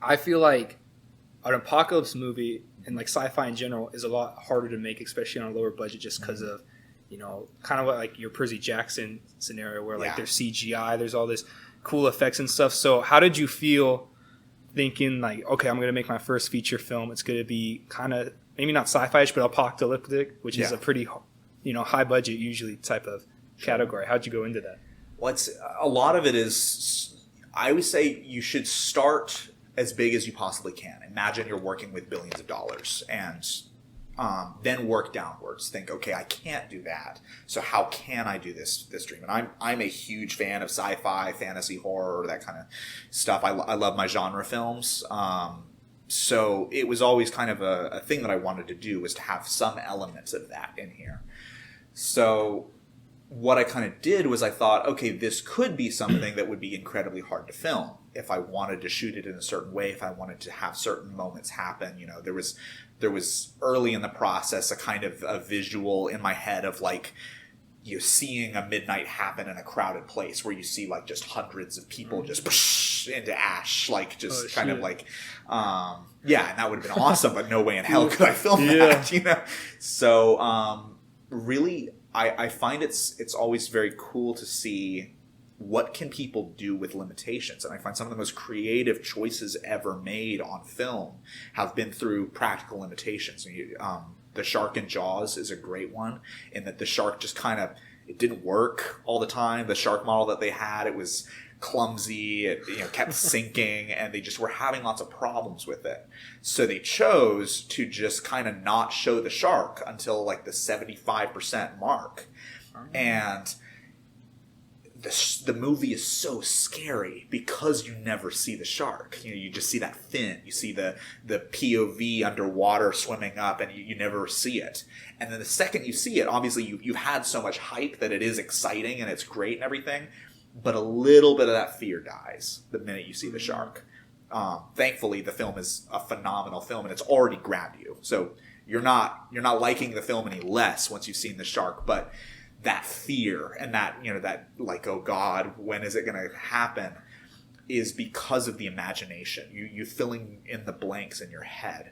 I feel like an apocalypse movie and like sci-fi in general is a lot harder to make, especially on a lower budget, just because of, you know, kind of like your Percy Jackson scenario where like there's CGI, there's all this cool effects and stuff. So how did you feel thinking like, okay, I'm going to make my first feature film. It's going to be kind of maybe not sci-fi-ish, but apocalyptic, which is a pretty, you know, high budget usually type of category. How'd you go into that? Well, a lot of it is, I would say you should start as big as you possibly can. Imagine you're working with billions of dollars and then work downwards. Think, okay, I can't do that. So how can I do this dream? And I'm a huge fan of sci-fi, fantasy, horror, that kind of stuff. I love my genre films. So it was always kind of a thing that I wanted to do, was to have some elements of that in here. So what I kind of did was I thought, okay, this could be something that would be incredibly hard to film if I wanted to shoot it in a certain way, if I wanted to have certain moments happen. You know, there was early in the process a kind of a visual in my head of like, you know, seeing a midnight happen in a crowded place where you see like just hundreds of people just into ash, like just kind of like, and that would have been awesome, but no way in hell could I film that, you know? So really, I find it's always very cool to see what can people do with limitations. And I find some of the most creative choices ever made on film have been through practical limitations. The shark in Jaws is a great one, in that the shark just kind of, it didn't work all the time. The shark model that they had, it was clumsy, it, you know, kept sinking, and they just were having lots of problems with it. So they chose to just kind of not show the shark until like the 75% mark. And the movie is so scary because you never see the shark. You know, you just see that fin. You see the POV underwater swimming up, and you never see it. And then the second you see it, obviously you've had so much hype that it is exciting and it's great and everything, but a little bit of that fear dies the minute you see the shark. Thankfully, the film is a phenomenal film, and it's already grabbed you. So you're not liking the film any less once you've seen the shark, but that fear and that, you know, that like, oh God, when is it going to happen, is because of the imagination. You filling in the blanks in your head.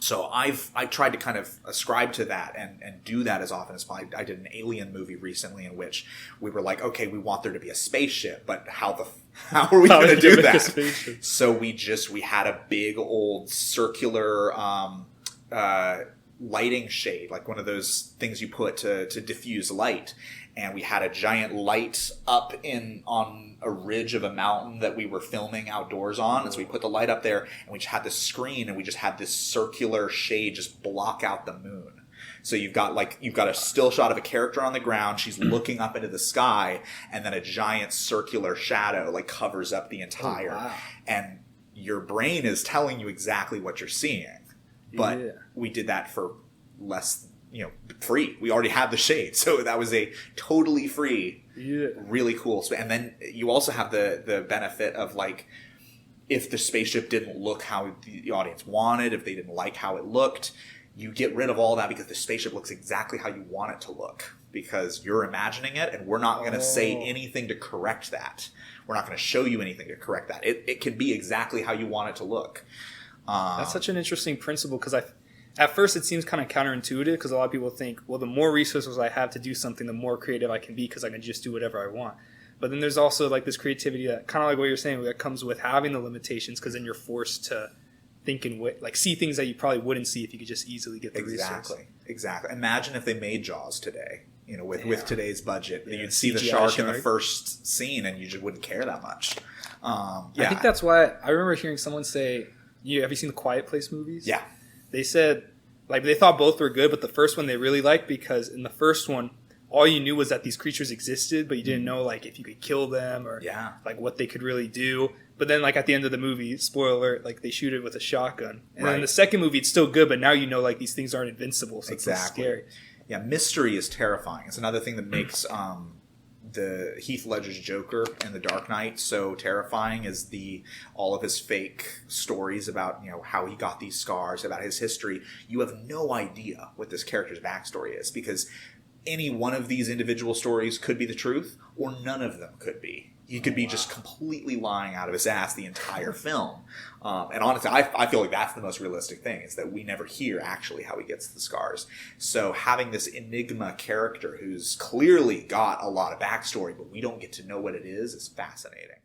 So I tried to kind of ascribe to that and do that as often as possible. I did an Alien movie recently in which we were like, okay, we want there to be a spaceship, but how are we going to do that? So we had a big old circular lighting shade, like one of those things you put to diffuse light, and we had a giant light up on a ridge of a mountain that we were filming outdoors on, and so we put the light up there, and we just had this screen, and we just had this circular shade just block out the moon. So you've got a still shot of a character on the ground, she's looking up into the sky, and then a giant circular shadow like covers up the entire, and your brain is telling you exactly what you're seeing. But we did that for less, you know, free. We already had the shade. So that was a totally free, really cool. And then you also have the benefit of like, if the spaceship didn't look how the audience wanted, if they didn't like how it looked, you get rid of all that because the spaceship looks exactly how you want it to look, because you're imagining it, and we're not going to say anything to correct that. We're not going to show you anything to correct that. It can be exactly how you want it to look. That's such an interesting principle, because at first it seems kind of counterintuitive, because a lot of people think, well, the more resources I have to do something, the more creative I can be, because I can just do whatever I want. But then there's also like this creativity that kind of like what you're saying, that comes with having the limitations, because then you're forced to think and like see things that you probably wouldn't see if you could just easily get the resources. Exactly. Imagine if they made Jaws today, you know, with today's budget. You'd see the shark in the first scene, and you just wouldn't care that much. I think that's why I remember hearing someone say, have you seen the Quiet Place movies? Yeah. They said, like, they thought both were good, but the first one they really liked, because in the first one, all you knew was that these creatures existed, but you didn't know, like, if you could kill them or, like, what they could really do. But then, like, at the end of the movie, spoiler alert, like, they shoot it with a shotgun. And then in the second movie, it's still good, but now you know, like, these things aren't invincible, so it's scary. Yeah, mystery is terrifying. It's another thing that makes the Heath Ledger's Joker in The Dark Knight so terrifying, is all of his fake stories about, you know, how he got these scars, about his history. You have no idea what this character's backstory is, because any one of these individual stories could be the truth, or none of them could be. He could be just completely lying out of his ass the entire film. And honestly, I feel like that's the most realistic thing, is that we never hear actually how he gets the scars. So having this enigma character who's clearly got a lot of backstory, but we don't get to know what it is fascinating.